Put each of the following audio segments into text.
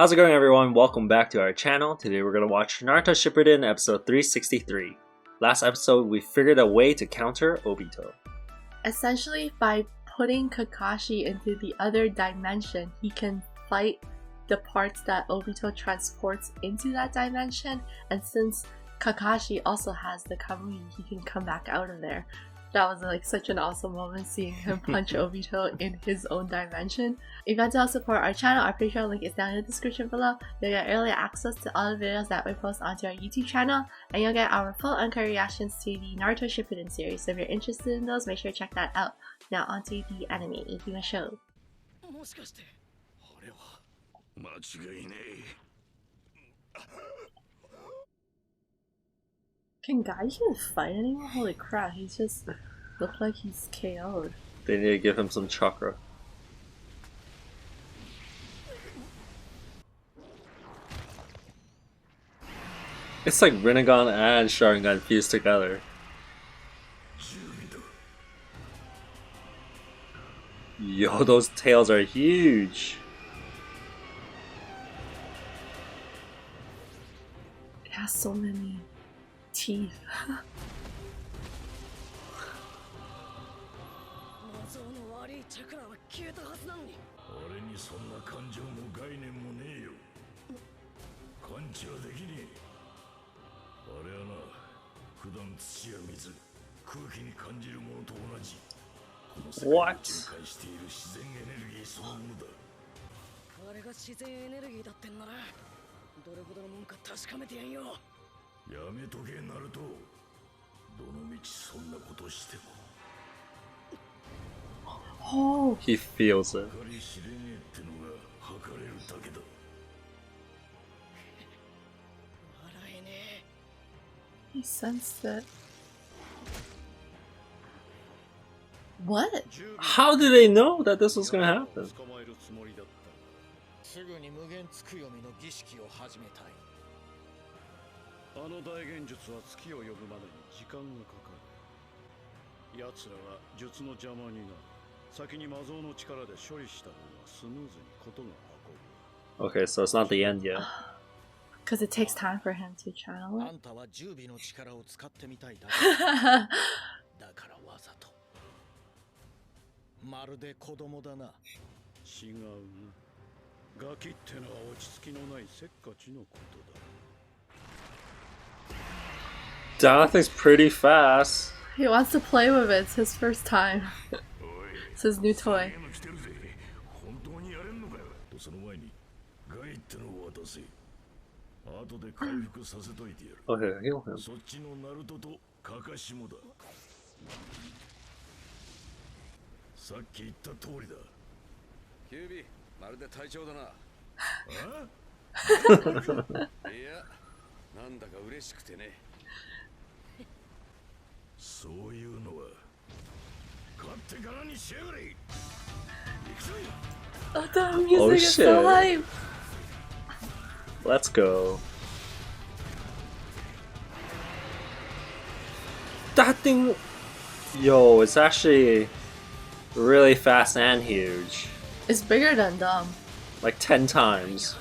How's it going, everyone? Welcome back to our channel. Today we're going to watch Naruto Shippuden episode 363. Last episode we figured a way to counter Obito. Essentially, by putting Kakashi into the other dimension, he can fight the parts that Obito transports into that dimension, and since Kakashi also has the Kamui, he can come back out of there. That was like such an awesome moment, seeing him punch Obito in his own dimension. If you want to help support our channel, our Patreon link is down in the description below. You'll get early access to all the videos that we post onto our YouTube channel, and you'll get our full uncut reactions to the Naruto Shippuden series. So if you're interested in those, make sure to check that out. Now onto the anime. Show. Can Guy even fight anymore? Holy crap, he's just looked like he's KO'd. They need to give him some chakra. It's like Rinnegan and Sharingan fused together. Yo, those tails are huge. It has so many teeth. What? Oh, he feels it. He sensed it. What? How do they know that this was gonna happen? Okay, so it's not the end yet. Because it takes time for him to channel it. Jonathan's pretty fast. He wants to play with it. It's his first time. It's his new toy. Okay, heal him. Oh, the music is so hype. Let's go. That thing, yo, it's actually really fast and huge. It's bigger than them. Like 10 times.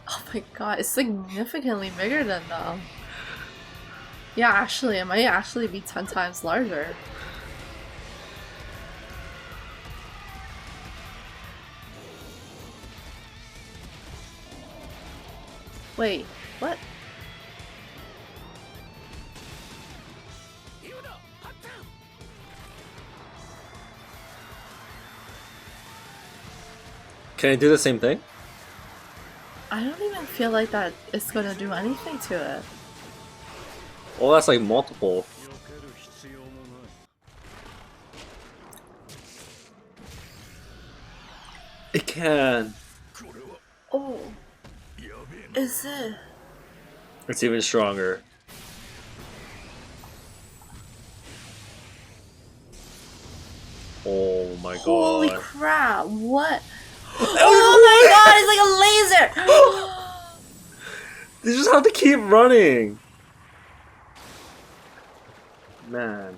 Oh my god, it's significantly bigger than them. Yeah, actually, it might actually be 10 times larger. Wait, what? Can I do the same thing? I don't even feel like that it's gonna do anything to it. Well, that's like multiple. It can. Oh. Is it? It's even stronger. Oh my god. Holy crap, what? Oh my god, it's like a laser! They just have to keep running. Man.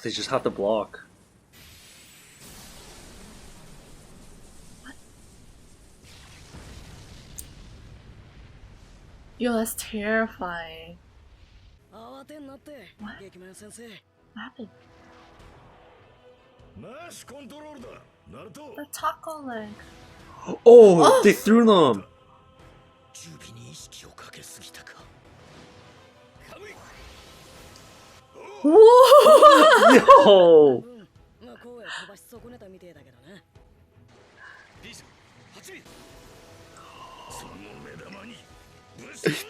They just have to block. Yo, that's terrifying. What? What happened? The taco leg. Oh, they threw them. Whoa! Yo.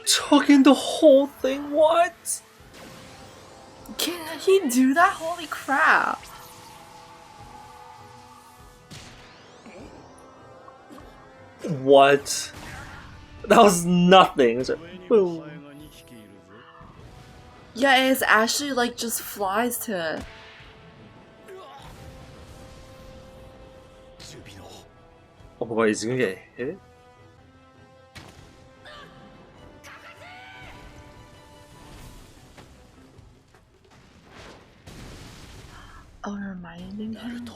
Chugging the whole thing. What? Can he do that? Holy crap! What? That was nothing. It was like, boom. Yeah, it's actually like just flies to it. Oh my god, he's gonna get hit? Oh, reminding him?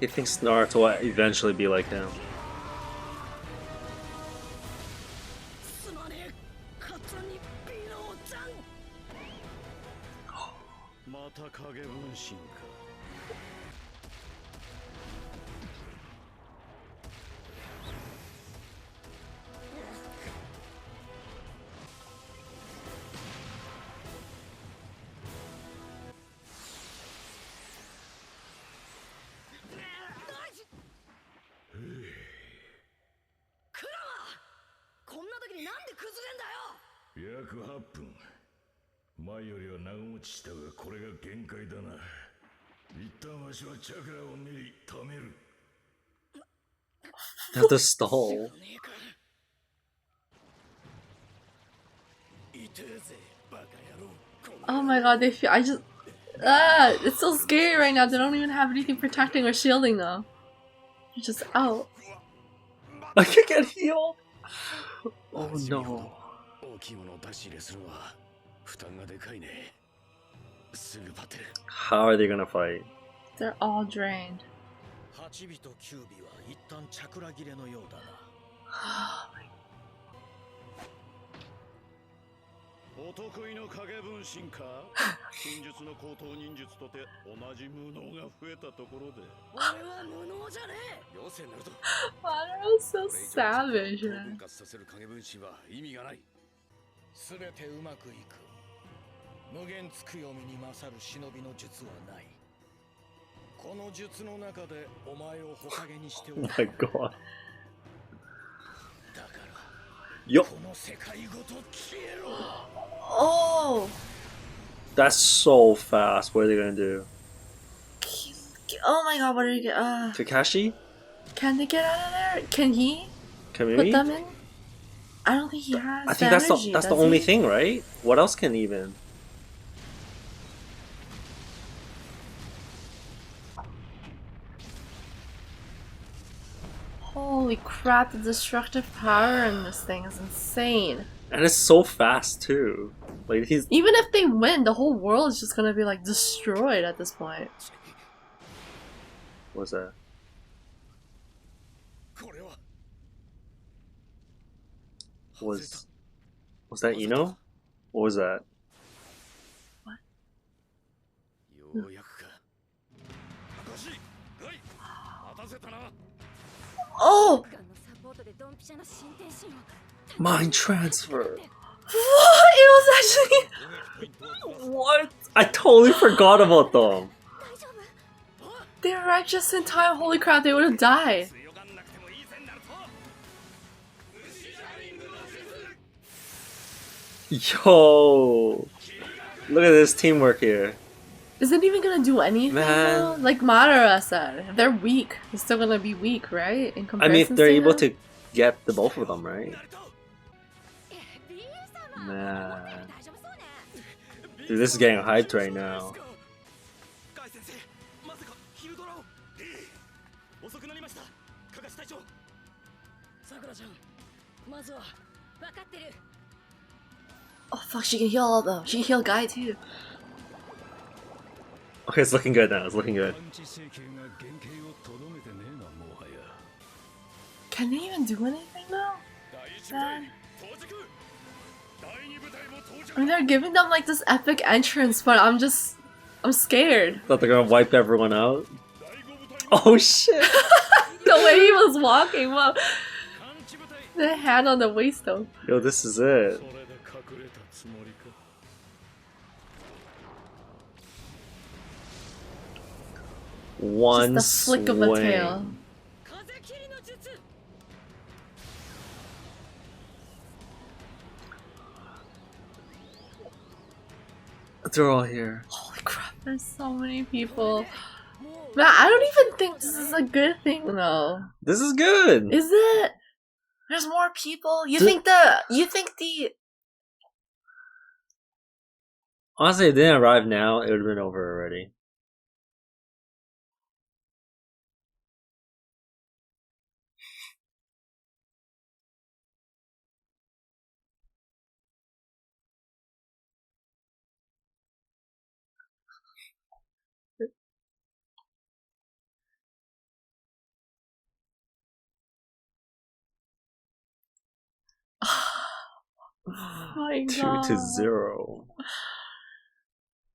He thinks Naruto will eventually be like him. They have to stall. Oh my god, they feel. It's so scary right now. They don't even have anything protecting or shielding them. They're just out. I can get healed. Oh no. How are they gonna fight? They're all drained. Maru's so savage, man. Oh my god. Yo. Oh! That's so fast. What are they gonna do? Oh my god, what are they get? Kakashi? Can they get out of there? Can he Can put we? them in? I don't think he has. I think energy, that's the does only he? thing, right? What else can even? Holy crap, the destructive power in this thing is insane. And it's so fast too. Like he's Even if they win, the whole world is just gonna be like destroyed at this point. what's that? Was that Ino? What was that? What? Oh! Mind transfer. What? It was actually. What? I totally forgot about them. They were right just in time. Holy crap, they would have died. Yo, look at this teamwork here. Is it even gonna do anything? Man. Though? Like Madara said, if they're weak, they're still gonna be weak, right? In I comparison mean, if they're able him? to get the both of them, right? Man. Dude, this is getting hyped right now. Oh fuck, she can heal all of them. She can heal Guy too. Okay, it's looking good now. It's looking good. Can they even do anything now? Man. I mean, they're giving them like this epic entrance, but I'm scared. Thought they're gonna wipe everyone out. Oh shit! The way he was walking, wow. The hand on the waist though. Yo, this is it. One just the flick of a tail. They're all here. Holy crap, there's so many people. Man, I don't even think this is a good thing though. This is good. Is it? There's more people. You think the Honestly, if they didn't arrive now, it would have been over already. Oh my 2 god. to 0.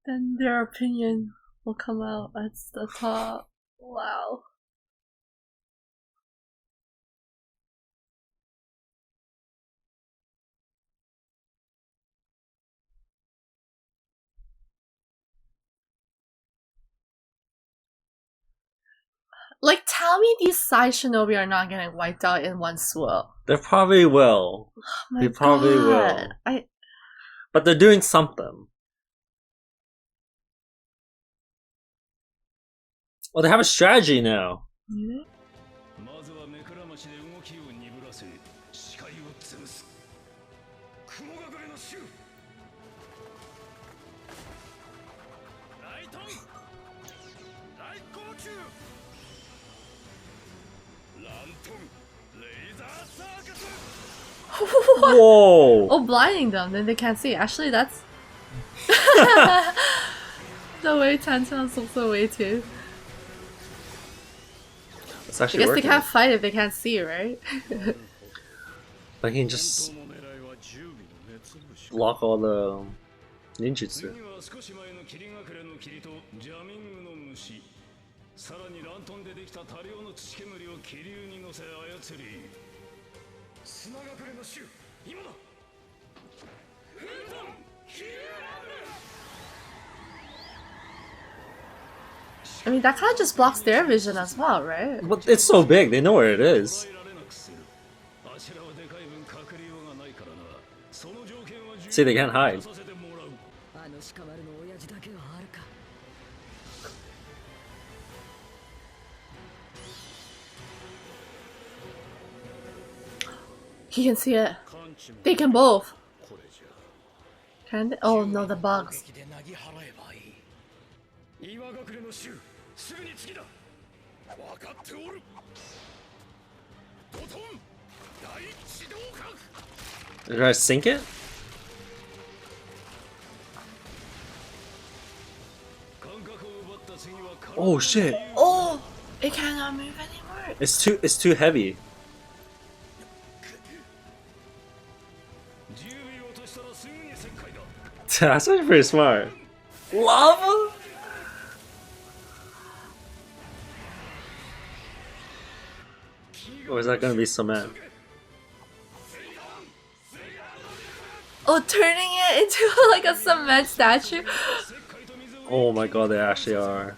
Then their opinion will come out at the top. Wow. Like, tell me these side shinobi are not getting wiped out in one swoop. They probably will. Oh They probably will. But they're doing something. Well, they have a strategy now. Really? Whoa! Oh, blinding them, then they can't see. Actually, that's the way Tantan's also way too. It's actually I guess working. they can't fight if they can't see, right? Like he can just block all the ninjutsu. I mean, that kind of just blocks their vision as well, right? But it's so big, they know where it is. See, they can't hide. He can see it. They can both. Can they? Oh no, the bugs. Did I sink it? Oh shit! Oh, it cannot move anymore. It's too heavy. That's actually pretty smart. Lava? Or is that gonna be cement? Oh, turning it into like a cement statue. Oh my god, they actually are.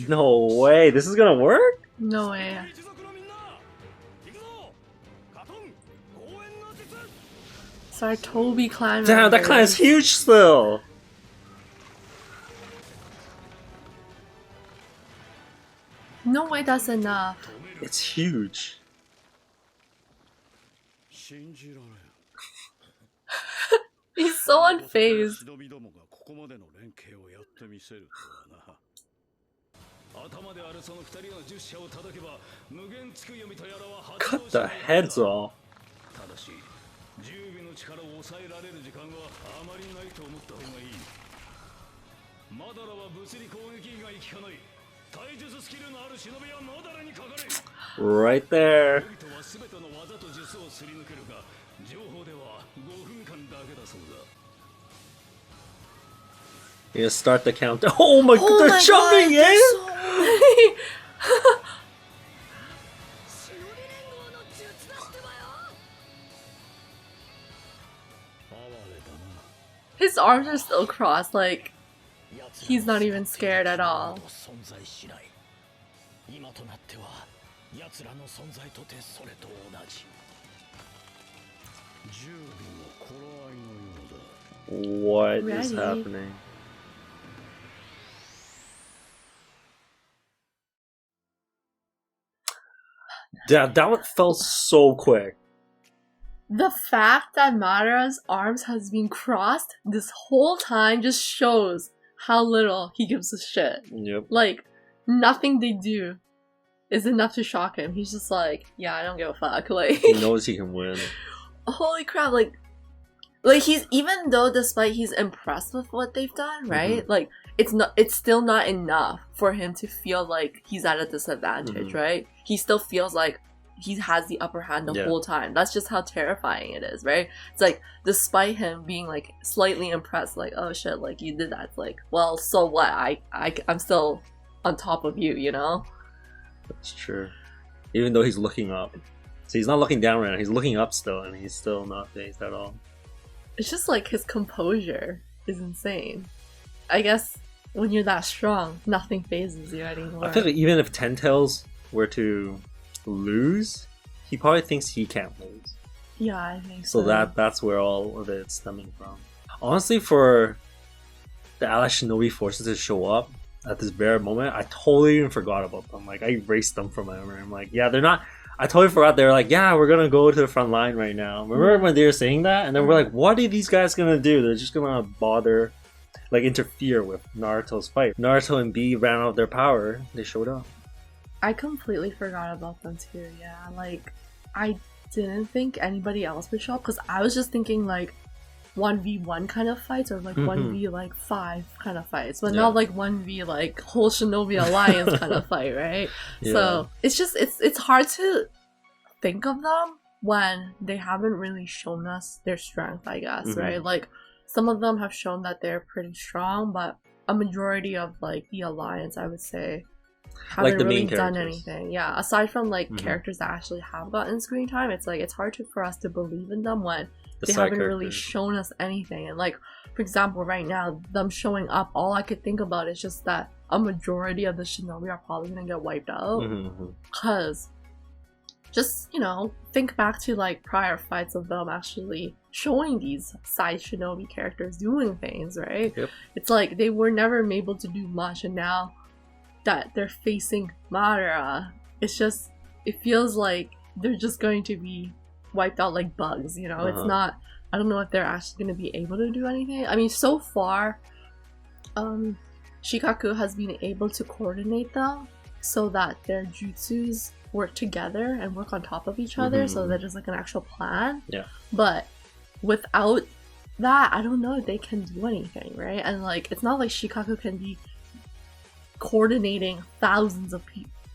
No way, this is gonna work? No way. It's our Toby climb. Damn, that climb is huge still! No way that's enough. It's huge. He's so unfazed. Cut the heads off. Right there. You start the count. Oh my god, they're jumping in! His arms are still crossed, like he's not even scared at all. What is happening? That one fell so quick. The fact that Madara's arms has been crossed this whole time just shows how little he gives a shit. Yep. Like, nothing they do is enough to shock him. He's just like, yeah, I don't give a fuck. Like, he knows he can win. Holy crap! Like he's, even though despite he's impressed with what they've done, right? Like, it's still not enough for him to feel like he's at a disadvantage, right? He still feels like he has the upper hand the whole time. That's just how terrifying it is, right? It's like, despite him being like slightly impressed, like, oh shit, like you did that, it's like, well, so what? I'm still on top of you, you know? That's true. Even though he's looking up. So he's not looking down right now, he's looking up still, and he's still not phased at all. It's just like his composure is insane. I guess when you're that strong, nothing phases you anymore. I feel like even if Ten Tails were to lose, he probably thinks he can't lose. Yeah, I think so. So that's where all of it's stemming from. Honestly, for the Allied Shinobi forces to show up at this very moment, I totally even forgot about them. Like, I erased them from my memory. I'm like, yeah, they're not... I totally forgot they were like, yeah, we're gonna go to the front line right now. Remember when they were saying that? And then we're like, what are these guys gonna do? They're just gonna bother, like, interfere with Naruto's fight. Naruto and B ran out of their power. They showed up. I completely forgot about them too, yeah. Like, I didn't think anybody else would show up because I was just thinking like 1v1 kind of fights, or like 1v5 kind of fights, but not like 1v like whole Shinobi Alliance kind of fight, right? Yeah. So it's just, it's hard to think of them when they haven't really shown us their strength, I guess, right? Like, some of them have shown that they're pretty strong, but a majority of like the Alliance, I would say, haven't like really done anything. Yeah, aside from like characters that actually have gotten screen time, it's like it's hard for us to believe in them when they haven't really shown us anything. And like, for example, right now, them showing up, all I could think about is just that a majority of the Shinobi are probably gonna get wiped out. Because just, you know, think back to like prior fights of them actually showing these side Shinobi characters doing things, right? Yep. It's like they were never able to do much, and now that they're facing Madara, it's just, it feels like they're just going to be wiped out like bugs, you know? It's not, I don't know if they're actually going to be able to do anything. I mean, so far, Shikaku has been able to coordinate them so that their jutsus work together and work on top of each other, so that there's like an actual plan. Yeah. But without that, I don't know if they can do anything, right? And like, it's not like Shikaku can be coordinating thousands of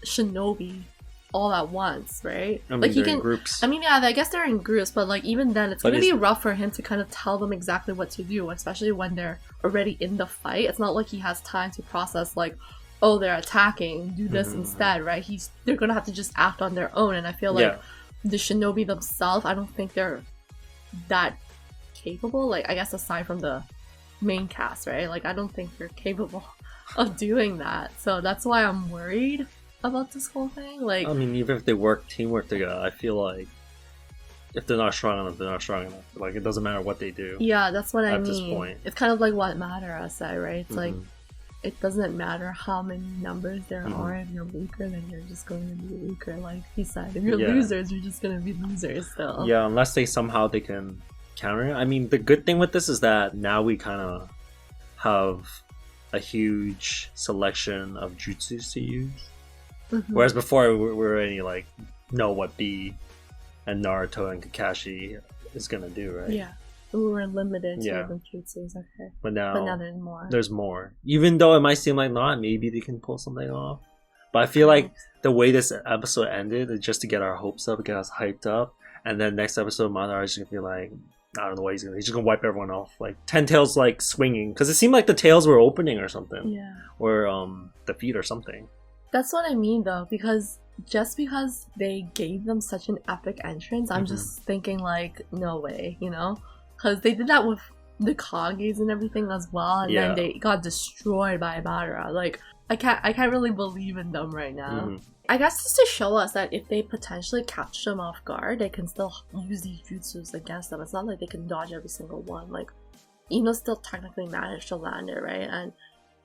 shinobi all at once, right? I mean, like, he they're can, in groups. I mean, yeah, I guess they're in groups, but like, even then, it's gonna be rough for him to kind of tell them exactly what to do, especially when they're already in the fight. It's not like he has time to process like, oh, they're attacking, do this instead, right? They're gonna have to just act on their own, and I feel like the shinobi themselves, I don't think they're that capable. Like, I guess aside from the main cast, right? Like, I don't think they're capable of doing that. So that's why I'm worried about this whole thing. Like, I mean, even if they teamwork together, I feel like if they're not strong enough, they're not strong enough. Like, it doesn't matter what they do. Yeah, that's what I mean. At this point, it's kind of like what Madara said, right? It's like, it doesn't matter how many numbers there are. If you're weaker, then you're just going to be weaker. Like he said, if you're losers, you're just going to be losers still. Yeah, unless they can counter it. I mean, the good thing with this is that now we kind of have a huge selection of jutsus to use. Mhm. Whereas before we already like know what B and Naruto and Kakashi is gonna do, right? Yeah, we were limited to Yeah. the jutsus. Okay, But but now now there's more. there's more. Even though it might seem like not, maybe they can pull something off. But I feel like the way this episode ended is just to get our hopes up, get us hyped up, and then next episode Madara is just gonna be like, I don't know what he's gonna. He's just gonna wipe everyone off, like 10 tails like swinging, because it seemed like the tails were opening or something, Yeah, or the feet or something. that's what I mean though, because just because they gave them such an epic entrance, I'm Mhm. just thinking like, no way, you know, because they did that with the Kages and everything as well, and Yeah. then they got destroyed by Madara. Like, I can't really believe in them right now. Mhm. I guess just to show us that if they potentially catch them off guard, they can still use these jutsus against them. It's not like they can dodge every single one. Like, Ino still technically managed to land it, right? And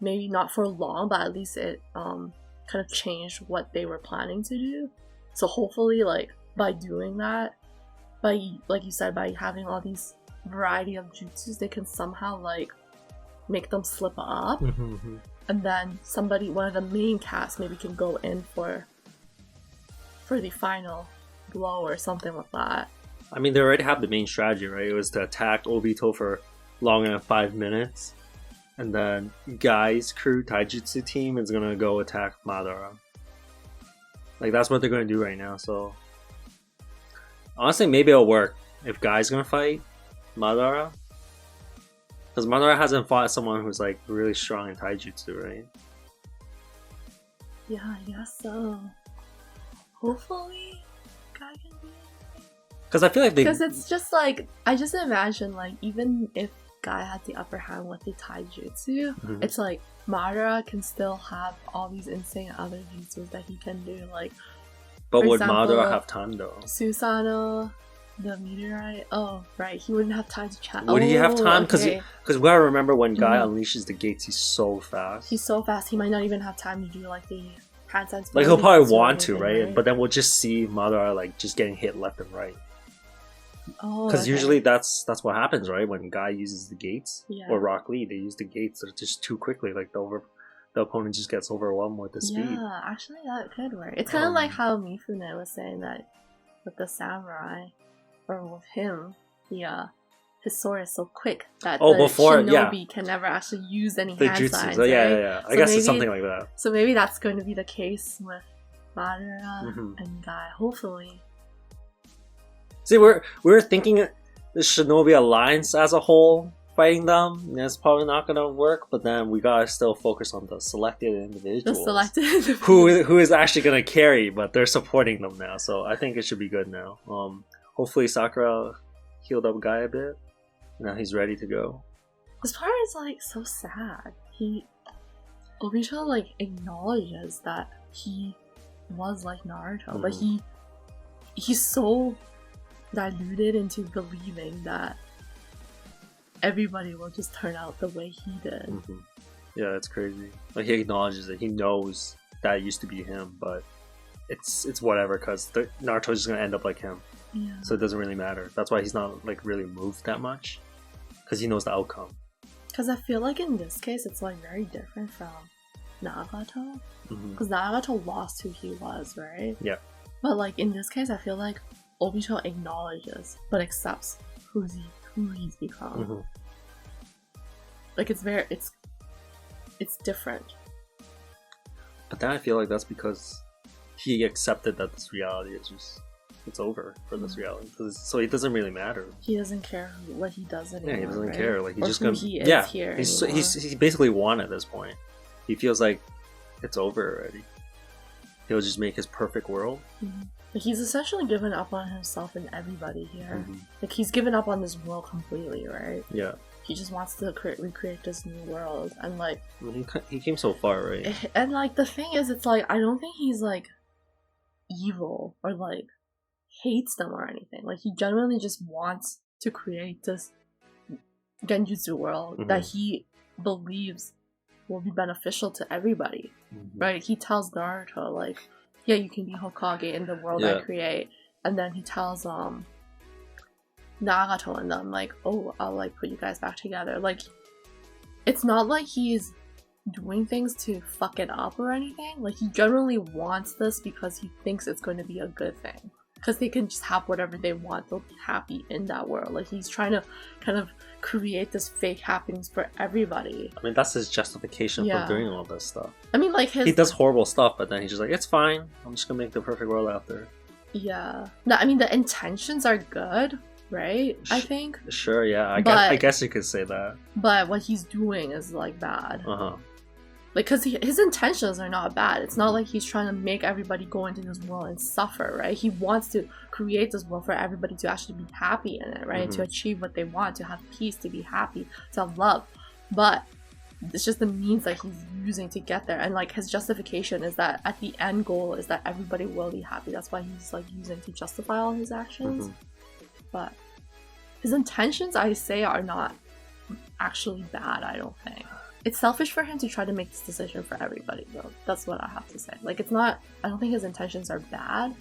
maybe not for long, but at least it kind of changed what they were planning to do. So hopefully, like, by doing that, by, like you said, by having all these variety of jutsus, they can somehow, like, make them slip up. Mhm. And then somebody, one of the main cast, maybe can go in for the final blow or something like that. I mean, they already have the main strategy, right? It was to attack Obito for longer than 5 minutes, and then Guy's crew Taijutsu team is gonna go attack Madara. Like, that's what they're gonna do right now. So honestly, maybe it'll work if Guy's gonna fight Madara, because Madara hasn't fought someone who's like really strong in Taijutsu, right? Yeah, I guess so. Hopefully, Guy can do it. Because I feel like they. Because it's just like, I just imagine, like, even if Guy had the upper hand with the taijutsu, Mhm. it's like Madara can still have all these insane other jutsus that he can do, like But for would example, Madara have time though? Susanoo, the meteorite. Oh, right, he wouldn't have time to chat. Would he have time? Because okay. we gotta remember when Guy Mhm. unleashes the gates, he's so fast. He's so fast, he might not even have time to do like the handstand spin. Like, he'll probably or want to, anything, right? But then we'll just see Madara like just getting hit left and right. oh, Because okay. usually that's what happens, right? When Guy uses the gates, Yeah. or Rock Lee, they use the gates just too quickly. Like the opponent just gets overwhelmed with the speed. Yeah, actually that could work. It's kind of like Um, how Mifune was saying that with the samurai, or with him, his sword is so quick that Oh, the before- shinobi can never actually use any The hand jutsus, signs, yeah, right? yeah. I So guess it's maybe- something like that. So maybe that's going to be the case with Madara Mhm. and Guy, hopefully. See, we're thinking the Shinobi Alliance as a whole fighting them. That's probably not gonna work. But then we gotta still focus on the selected The individuals. selected who is actually gonna carry, but they're supporting them now, so I think it should be good now. Hopefully Sakura healed up Guy a bit. Now he's ready to go. This part is like so sad. Obito like acknowledges that he was like Naruto, but he's so diluted into believing that everybody will just turn out the way he did. Mhm. Yeah, it's crazy. Like, he acknowledges it. He knows that it used to be him, but it's whatever, because Naruto's just gonna end up like him. Yeah. So it doesn't really matter. That's why he's not like really moved that much, because he knows the outcome. Because I feel like in this case, it's like very different from Nagato. Mhm. Because Nagato lost who he was, right? Yeah. But like in this case, I feel like Obito acknowledges but accepts who he's become. Mhm. Like it's different. But then I feel like that's because he accepted that this reality is just, it's over for this reality. So it doesn't really matter. He doesn't care what he does anymore. Yeah, he doesn't right? care. Like, he's Or just who gonna. he is Yeah, here he's anymore. basically won at this point. He feels like it's over already. He'll just make his perfect world. Mhm. Like he's essentially given up on himself and everybody here. Mhm. Like he's given up on this world completely, right? Yeah, He just wants to recreate this new world, and like, I mean, he came so far, right? and like the thing is, it's like I don't think he's like evil or like hates them or anything. Like he genuinely just wants to create this genjutsu world that he believes will be beneficial to everybody. Mhm. Right? He tells Naruto like, yeah, you can be Hokage in the world I create, and then he tells Nagato and them like, oh, I'll like put you guys back together. Like, it's not like he's doing things to fuck it up or anything. Like, he generally wants this because he thinks it's going to be a good thing. Because they can just have whatever they want. They'll be happy in that world. Like, he's trying to kind of create this fake happiness for everybody. I mean, that's his justification for doing all this stuff. I mean, like, he does horrible stuff, but then he's just like, it's fine. I'm just gonna make the perfect world after. Yeah. No, I mean, the intentions are good, right? I think. Sure, yeah. I guess you could say that. But what he's doing is, like, bad. Uh-huh. Like, because his intentions are not bad. It's not like he's trying to make everybody go into this world and suffer, right? He wants to create this world for everybody to actually be happy in it, right? To achieve what they want, to have peace, to be happy, to have love. But it's just the means that he's using to get there. And, like, his justification is that at the end goal is that everybody will be happy. That's why he's, like, using to justify all his actions. But his intentions, I say, are not actually bad, I don't think. It's selfish for him to try to make this decision for everybody, though. That's what I have to say. Like, it's not... I don't think his intentions are bad,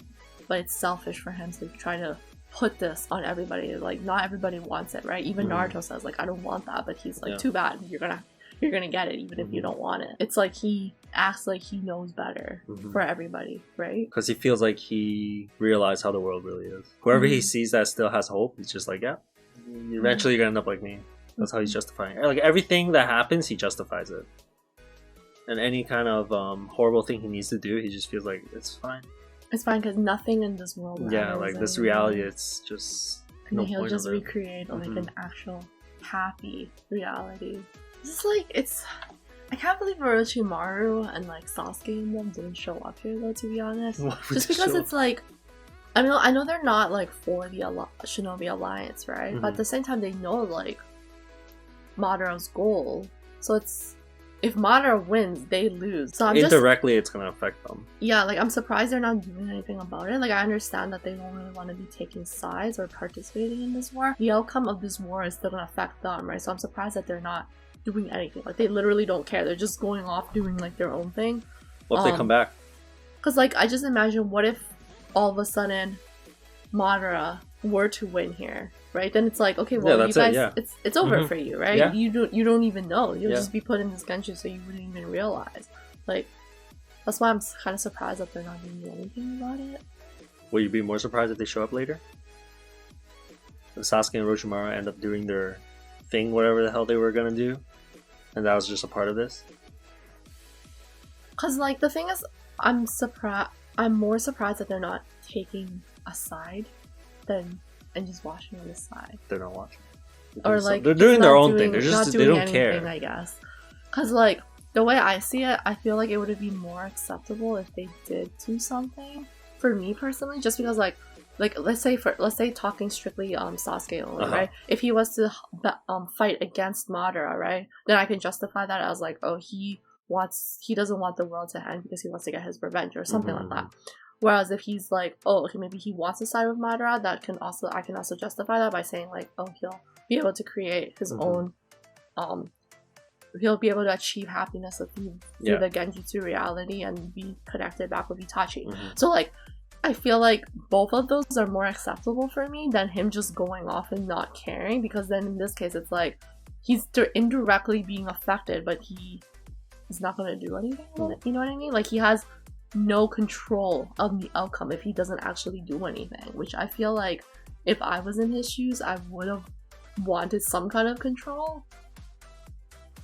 but it's selfish for him to try to put this on everybody. Like, not everybody wants it, right? Even Naruto says, like, I don't want that, but he's like, too bad. You're gonna get it, even if you don't want it. It's like he acts like he knows better for everybody, right? Because he feels like he realized how the world really is. Whoever he sees that still has hope, he's just like, yeah, eventually you're gonna end up like me. That's how he's justifying it. Like, everything that happens, he justifies it. And any kind of horrible thing he needs to do, he just feels like it's fine. It's fine because nothing in this world matters. Yeah, like this reality, it's just and then he'll just recreate like an actual happy reality. It's like, it's... I can't believe Orochimaru and like Sasuke and them didn't show up here though, to be honest. Just because it's like... I mean, I know they're not like for the Shinobi Alliance, right? But at the same time, they know like Madara's goal. So it's... If Madara wins, they lose. So indirectly, it's gonna affect them. Yeah, like, I'm surprised they're not doing anything about it. Like, I understand that they don't really want to be taking sides or participating in this war. The outcome of this war is still gonna affect them, right? So I'm surprised that they're not doing anything. Like, they literally don't care. They're just going off doing like their own thing. What if they come back? Because like, I just imagine, what if all of a sudden Madara were to win here, right? Then it's like, okay, well, you guys, it's over for you, right? Yeah. You don't even know. You'll just be put in this Genshu, so you wouldn't even realize. Like, that's why I'm kind of surprised that they're not doing anything about it. Will you be more surprised if they show up later? If Sasuke and Orochimaru end up doing their thing, whatever the hell they were gonna do, and that was just a part of this? Cause like, the thing is, I'm more surprised that they're not taking a side and just watching on the side. They're not watching. Or like, they're doing their own thing. They're just, they don't care, I guess. Cause like, the way I see it, I feel like it would have been more acceptable if they did do something. For me personally, just because like let's say talking strictly Sasuke only, right? If he was to fight against Madara, right, then I can justify that as like, oh, he doesn't want the world to end because he wants to get his revenge or something like that. Whereas if he's like, oh, okay, maybe he wants to side with Madara, I can also justify that by saying like, oh, he'll be able to create his own, he'll be able to achieve happiness through the Genjutsu reality and be connected back with Itachi. So like, I feel like both of those are more acceptable for me than him just going off and not caring, because then in this case it's like he's indirectly being affected, but he is not going to do anything with it. You know what I mean? Like, he has no control of the outcome if he doesn't actually do anything, which I feel like if I was in his shoes, I would have wanted some kind of control.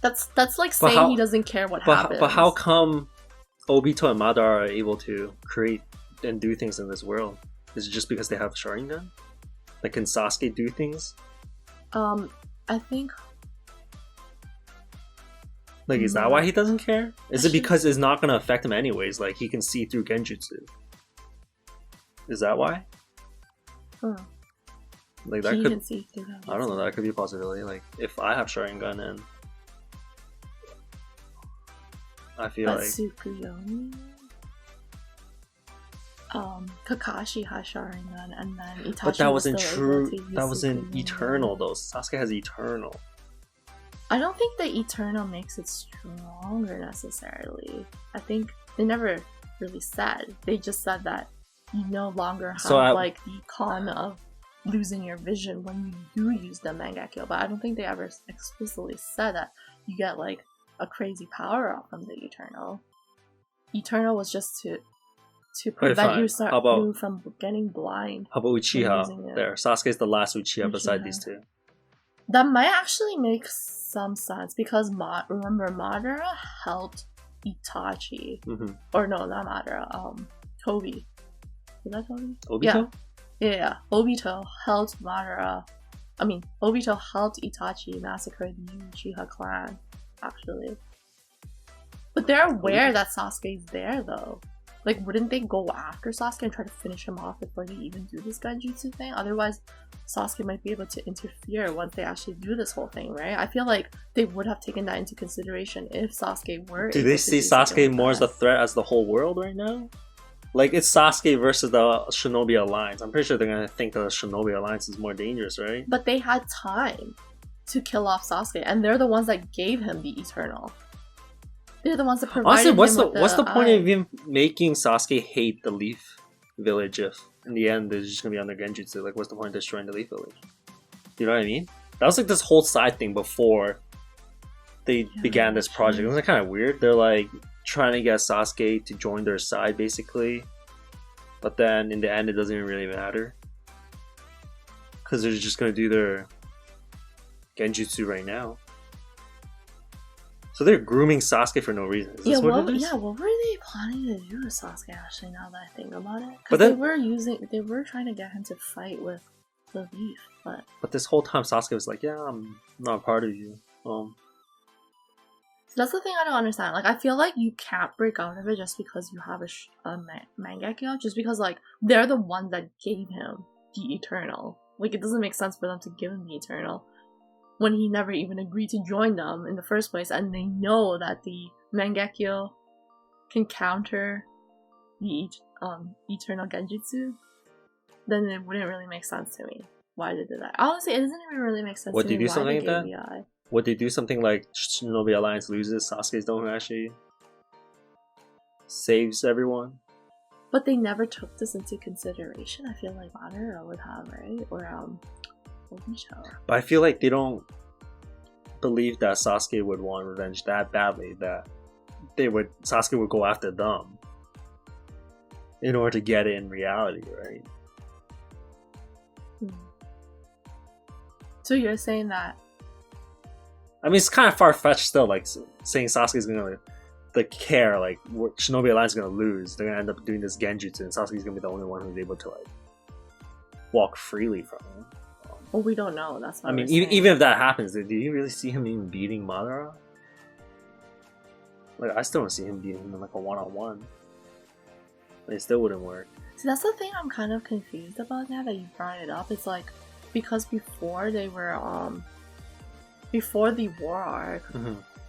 That's like saying he doesn't care what happens. But how come Obito and Madara are able to create and do things in this world? Is it just because they have Sharingan? Like, can Sasuke do things? I think... Like, is that why he doesn't care? Is it because it's not going to affect him anyways? Like, he can see through Genjutsu. Is that why? Like, that could... see through Genjutsu. I don't know, that could be a possibility. Like, if I have Sharingan and... I feel like... Tsukuyomi? Kakashi has Sharingan, and then Itachi. But that wasn't true. That wasn't eternal, though. Sasuke has eternal. I don't think the eternal makes it stronger necessarily. I think they never really said. They just said that you no longer have like the con of losing your vision when you do use the Mangekyo. But I don't think they ever explicitly said that you get like a crazy power up from the Eternal. Eternal was just to Okay, prevent fine. you from getting blind. How about using Uchiha it. there? Sasuke's the last Uchiha beside Uchiha. these two. That might actually make some sense because remember Madara helped Itachi. Mm-hmm. Or no, not Madara. Toby. Is that Toby? Obito? Yeah. Obito helped Madara. I mean, Obito helped Itachi massacre the Uchiha clan, actually. But they're aware that Sasuke's there, though. Like, wouldn't they go after Sasuke and try to finish him off before they even do this Genjutsu thing? Otherwise, Sasuke might be able to interfere once they actually do this whole thing, right? I feel like they would have taken that into consideration if Sasuke were. Do they see Sasuke more as a threat as the whole world right now? Like, it's Sasuke versus the Shinobi Alliance. I'm pretty sure they're gonna think the Shinobi Alliance is more dangerous, right? But they had time to kill off Sasuke, and they're the ones that gave him the Eternal. They're the ones that provided Honestly, him with what's the point of him making Sasuke hate the Leaf Village if in the end they're just gonna be on their Genjutsu? Like, what's the point of destroying the Leaf Village? You know what I mean? That was like this whole side thing before they began this project. It was like kind of weird. They're like trying to get Sasuke to join their side basically, but then in the end it doesn't even really matter because they're just gonna do their Genjutsu right now. So they're grooming Sasuke for no reason. Is this what it is? Yeah, what were they planning to do with Sasuke actually, now that I think about it? But Because they were trying to get him to fight with the Leaf, but this whole time Sasuke was like, yeah, I'm not a part of you. That's the thing I don't understand. Like, I feel like you can't break out of it just because you have a mangekyo, just because, like, they're the ones that gave him the Eternal. Like, it doesn't make sense for them to give him the Eternal when he never even agreed to join them in the first place, and they know that the Mangekyo can counter the Eternal Genjutsu, then it wouldn't really make sense to me why they did that. Honestly, it doesn't even really make sense to me Would they do why something they like gave that? the eye. Would they do something like Shinobi Alliance loses, Sasuke's don't actually saves everyone? But they never took this into consideration. I feel like Madara would have, right? Or Obito. But I feel like they don't believe that Sasuke would want revenge that badly that Sasuke would go after them in order to get it in reality, right? So you're saying that? I mean, it's kind of far-fetched still, like saying Sasuke's gonna care, like Shinobi Alliance is gonna lose. They're gonna end up doing this Genjutsu, and Sasuke's gonna be the only one who's able to like walk freely from him. Well, we don't know. That's what I mean, even if that happens, do you really see him even beating Madara? Like, I still don't see him beating him in like a one-on-one. It still wouldn't work. See, that's the thing I'm kind of confused about now that you brought it up. It's like, because before they were before the war arc,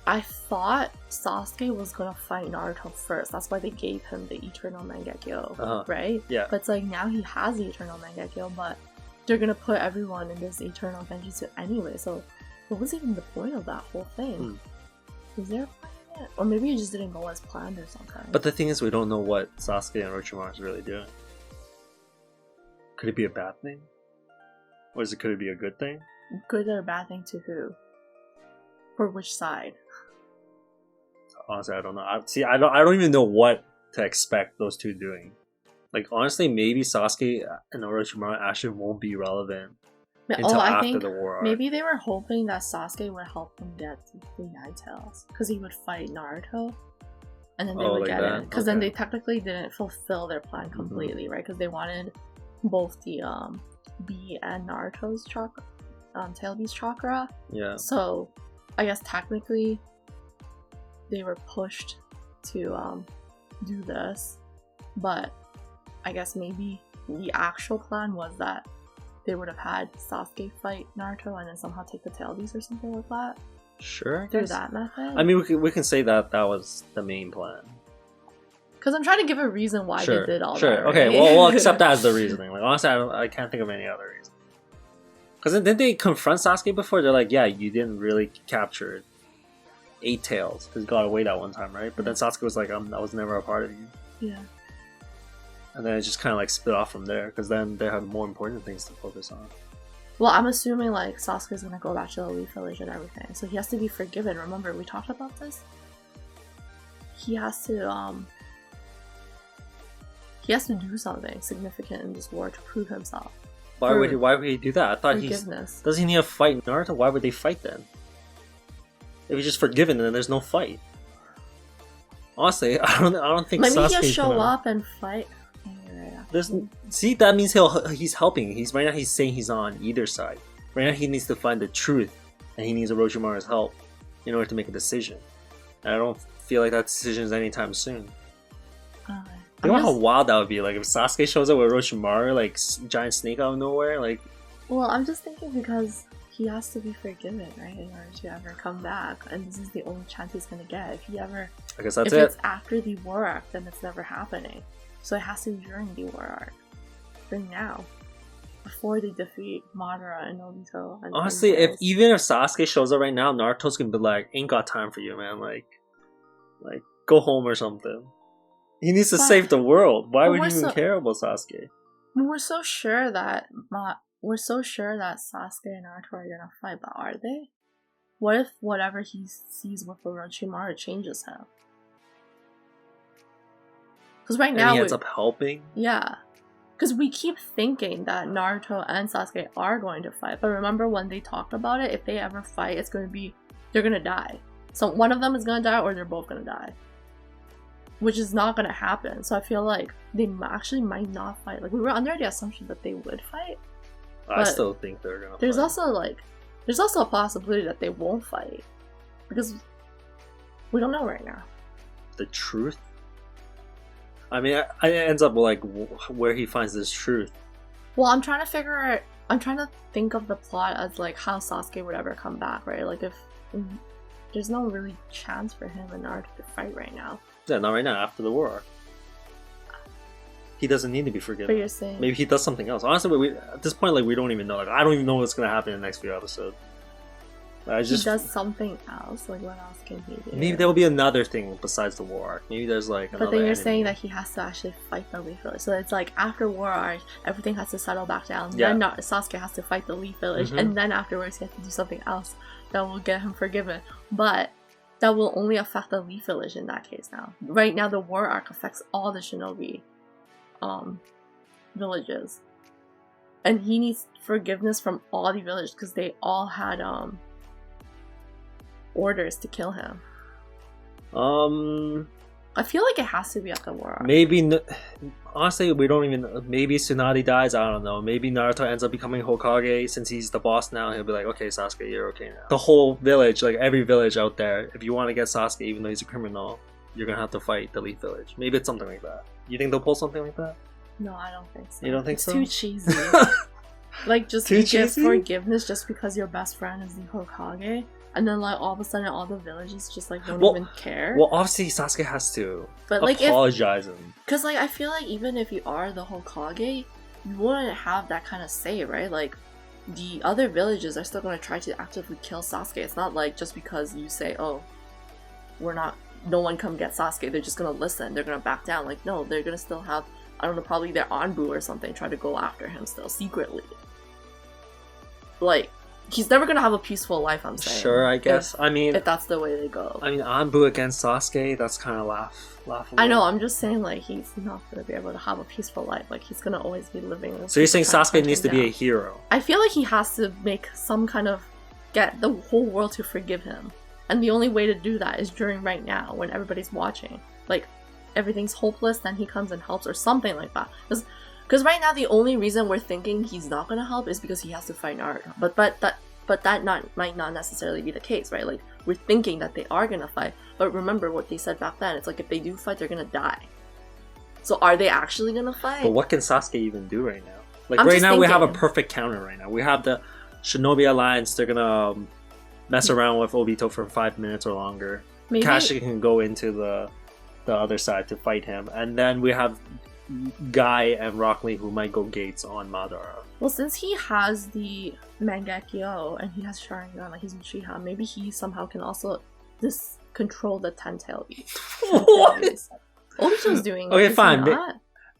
I thought Sasuke was gonna fight Naruto first. That's why they gave him the Eternal Mangekyo, right? Yeah. But it's like, now he has the Eternal Mangekyo, but they're gonna put everyone in this Eternal Genjutsu anyway, so what was even the point of that whole thing? Is there a point in it? Or maybe it just didn't go as planned or something. But the thing is, we don't know what Sasuke and Orochimaru is really doing. Could it be a bad thing? Or could it be a good thing? Good or bad thing to who? For which side? Honestly, I don't know. I don't even know what to expect those two doing. Like, honestly, maybe Sasuke and Orochimaru actually won't be relevant until after the war arc. Maybe they were hoping that Sasuke would help them get the Nine Tails, because he would fight Naruto, and then they would like get that? it. Because then they technically didn't fulfill their plan completely, right? Because they wanted both the B and Naruto's chakra, Tail Beast chakra. Yeah. So, I guess technically, they were pushed to do this, but I guess maybe the actual plan was that they would have had Sasuke fight Naruto and then somehow take the Tail Beast or something like that. Sure. Through that method. I mean, we can say that was the main plan. Because I'm trying to give a reason why they did all that. Sure. Right? Okay. Well, we'll accept that as the reasoning. Like, honestly, I can't think of any other reason. Because then didn't they confront Sasuke before? They're like, yeah, you didn't really capture 8 tails because he got away that one time, right? But then Sasuke was like, I was never a part of you. Yeah. And then it just kind of like split off from there because then they had more important things to focus on. Well, I'm assuming like Sasuke's gonna go back to the Leaf Village and everything, so he has to be forgiven. Remember, we talked about this. He has to do something significant in this war to prove himself. Why would he do that? I thought forgiveness. Doesn't he need to fight Naruto? Why would they fight then? If he's just forgiven, then there's no fight. Honestly, I don't think maybe Sasuke's he'll show gonna... up and fight. See, that means he's helping. Right now he's saying he's on either side. Right now he needs to find the truth, and he needs Orochimaru's help in order to make a decision. And I don't feel like that decision is anytime soon. You know how wild that would be? Like if Sasuke shows up with Orochimaru, like giant snake out of nowhere, like. Well, I'm just thinking because he has to be forgiven, right, in order to ever come back, and this is the only chance he's gonna get. If he ever, I guess that's if it. it's after the war arc, then it's never happening. So it has to be during the war arc, during now, before they defeat Madara and Obito. And honestly, even if Sasuke shows up right now, Naruto's gonna be like, "Ain't got time for you, man. Like go home or something." He needs to save the world. Why would he even care about Sasuke? We're so sure that Sasuke and Naruto are gonna fight, but are they? What if whatever he sees with Orochimaru changes him? Because right now he ends up helping. Yeah, because we keep thinking that Naruto and Sasuke are going to fight, but remember when they talked about it? If they ever fight, they're gonna die. So one of them is gonna die, or they're both gonna die. Which is not gonna happen. So I feel like they actually might not fight. Like we were under the assumption that they would fight. I still think they're gonna. There's also a possibility that they won't fight because we don't know right now. The truth. I mean, it ends up like where he finds this truth. Well, I'm trying to think of the plot as like how Sasuke would ever come back, right? Like if there's no really chance for him and Naruto to fight right now. Yeah, not right now. After the war, he doesn't need to be forgiven. But you're saying maybe he does something else. Honestly, at this point, like we don't even know. Like I don't even know what's gonna happen in the next few episodes. He does something else. Like what else can he do? Maybe there will be another thing besides the war arc. Maybe there's like. But then you're saying that he has to actually fight the Leaf Village. So it's like after war arc, everything has to settle back down. Yeah. Then Sasuke has to fight the Leaf Village, and then afterwards he has to do something else that will get him forgiven. But that will only affect the Leaf Village in that case now. Right now the war arc affects all the Shinobi villages. And he needs forgiveness from all the villages because they all had orders to kill him. I feel like it has to be at the war arc. Maybe, honestly, we don't even know. Maybe Tsunade dies, I don't know. Maybe Naruto ends up becoming Hokage since he's the boss now. He'll be like, okay, Sasuke, you're okay now. The whole village, like every village out there, if you want to get Sasuke, even though he's a criminal, you're gonna have to fight the Leaf Village. Maybe it's something like that. You think they'll pull something like that? No, I don't think so. You don't think it's so? It's too cheesy. Like, just give forgiveness just because your best friend is the Hokage. And then, like, all of a sudden, all the villages just, like, don't even care. Well, obviously, Sasuke has to like, apologize him. Because, like, I feel like even if you are the Hokage, you wouldn't have that kind of say, right? Like, the other villages are still going to try to actively kill Sasuke. It's not like just because you say, oh, no one come get Sasuke, they're just going to listen. They're going to back down. Like, no, they're going to still have, I don't know, probably their Anbu or something try to go after him still, secretly. Like, he's never gonna have a peaceful life, I'm saying. Sure, I guess. If that's the way they go. I mean, Anbu against Sasuke, that's kind of laughable. I know, I'm just saying, like, he's not gonna be able to have a peaceful life. Like, he's gonna always be living. So you're saying Sasuke needs to be a hero? I feel like he has to make some kind of, get the whole world to forgive him. And the only way to do that is during right now, when everybody's watching. Like, everything's hopeless, then he comes and helps, or something like that. Because right now, the only reason we're thinking he's not gonna help is because he has to fight Naruto. But that might not necessarily be the case, right? Like, we're thinking that they are gonna fight, but remember what they said back then. It's like, if they do fight, they're gonna die. So are they actually gonna fight? But what can Sasuke even do right now? Like, right now, we have a perfect counter right now. We have the Shinobi Alliance. They're gonna mess around with Obito for 5 minutes or longer. Maybe Kakashi can go into the other side to fight him. And then we have Guy and Rock Lee who might go gates on Madara. Well, since he has the Mangekyo and he has Sharingan, like he's Uchiha, maybe he somehow can also control the Ten-Tailed Beast. What? Obito's doing it. Okay, fine.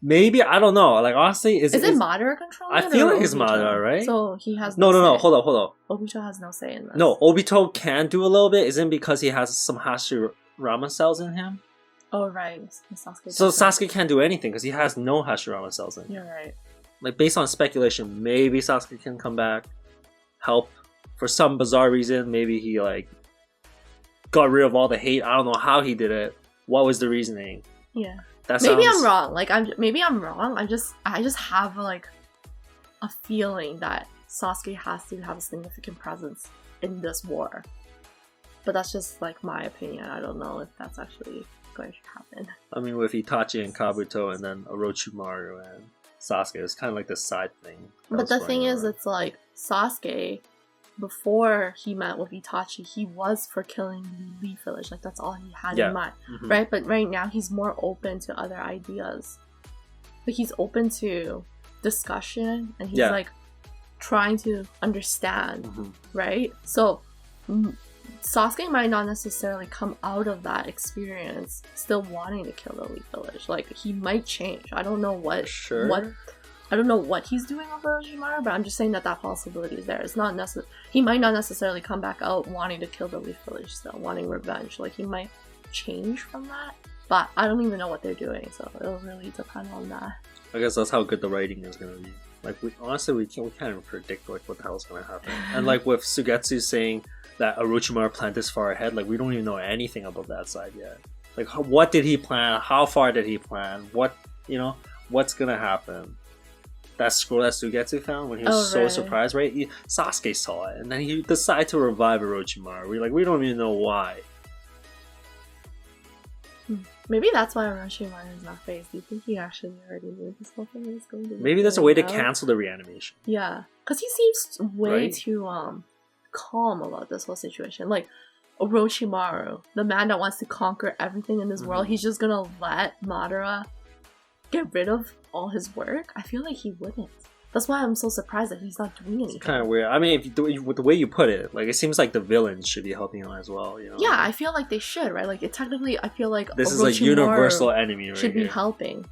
Maybe, I don't know. Like, honestly, is it Madara controlling I it feel or like it's Obito? Madara, right? So he has No, say. hold up. Obito has no say in this. No, Obito can do a little bit. Isn't because he has some Hashirama cells in him? Oh, right. Sasuke So doesn't. Sasuke can't do anything because he has no Hashirama cells in him. You're right. Like, based on speculation, maybe Sasuke can come back, help. For some bizarre reason, maybe he, like, got rid of all the hate. I don't know how he did it. What was the reasoning? Yeah. That Maybe sounds... I'm wrong. Like, maybe I'm wrong. I just have, like, a feeling that Sasuke has to have a significant presence in this war. But that's just, like, my opinion. I don't know if that's actually going to happen. I mean, with Itachi and Kabuto and then Orochimaru and Sasuke, it's kind of like the side thing. But the thing is, it's like, Sasuke, before he met with Itachi, he was for killing the Leaf Village. Like, that's all he had in mind. Mm-hmm. Right? But right now, he's more open to other ideas. But he's open to discussion, and he's, like, trying to understand, right? So, Sasuke might not necessarily come out of that experience still wanting to kill the Leaf Village. Like, he might change. I don't know what I don't know what he's doing with Orochimaru, but I'm just saying that possibility is there. It's not he might not necessarily come back out wanting to kill the Leaf Village still, wanting revenge. Like, he might change from that, but I don't even know what they're doing, so it'll really depend on that. I guess that's how good the writing is going to be. Like, honestly, we can't even predict, like, what the hell's going to happen. And, like, with Sugetsu saying that Orochimaru planned this far ahead, like, we don't even know anything about that side yet. Like, what did he plan? How far did he plan? What, what's going to happen? That scroll that Sugetsu found when he was so surprised, right? Sasuke saw it, and then he decided to revive Orochimaru. We don't even know why. Maybe that's why Orochimaru is not phased. Do you think he actually already knew this whole thing was going to be? Maybe there's a way to cancel the reanimation. Yeah, because he seems way too calm about this whole situation. Like, Orochimaru, the man that wants to conquer everything in this world, he's just gonna let Madara get rid of all his work? I feel like he wouldn't. That's why I'm so surprised that he's not doing anything. It's kind of weird. I mean, with the way you put it, like, it seems like the villains should be helping him as well. Yeah, I feel like they should, right? Like, technically, I feel like this is a universal enemy, right? Should be helping.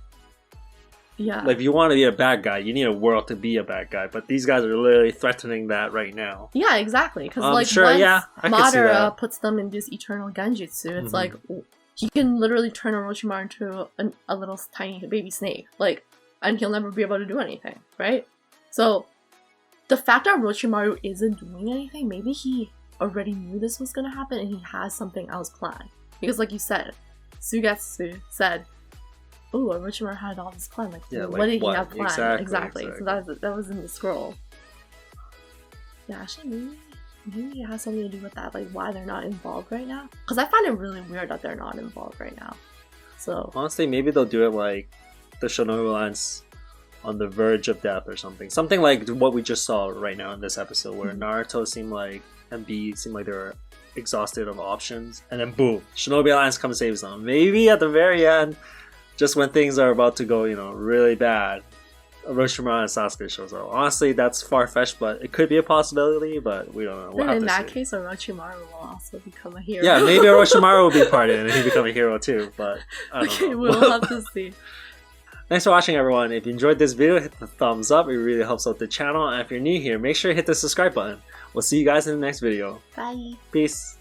Yeah. Like, if you want to be a bad guy, you need a world to be a bad guy. But these guys are literally threatening that right now. Yeah, exactly. Because once Madara puts them in this eternal genjutsu, it's like, he can literally turn Orochimaru into a little tiny baby snake. Like, and he'll never be able to do anything, right? So, the fact that Orochimaru isn't doing anything, maybe he already knew this was going to happen and he has something else planned. Because, like you said, Sugetsu said, "Oh, Orochimaru had all this plan. Like, what did he have planned?" Exactly. So that was in the scroll. Yeah, actually, maybe it has something to do with that, like why they're not involved right now. Because I find it really weird that they're not involved right now. So honestly, maybe they'll do it like the Shinobi Alliance on the verge of death or something. Something like what we just saw right now in this episode, where Naruto seemed like and B seemed like they were exhausted of options, and then boom, Shinobi Alliance comes and saves them. Maybe at the very end, just when things are about to go, really bad, Orochimaru and Sasuke shows up. Honestly, that's far-fetched, but it could be a possibility, but we don't know. We'll then in that case, Orochimaru will also become a hero. Yeah, maybe Orochimaru will be part of it and he'll become a hero too, but I don't know. We'll have to see. Thanks for watching, everyone. If you enjoyed this video, hit the thumbs up. It really helps out the channel. And if you're new here, make sure to hit the subscribe button. We'll see you guys in the next video. Bye. Peace.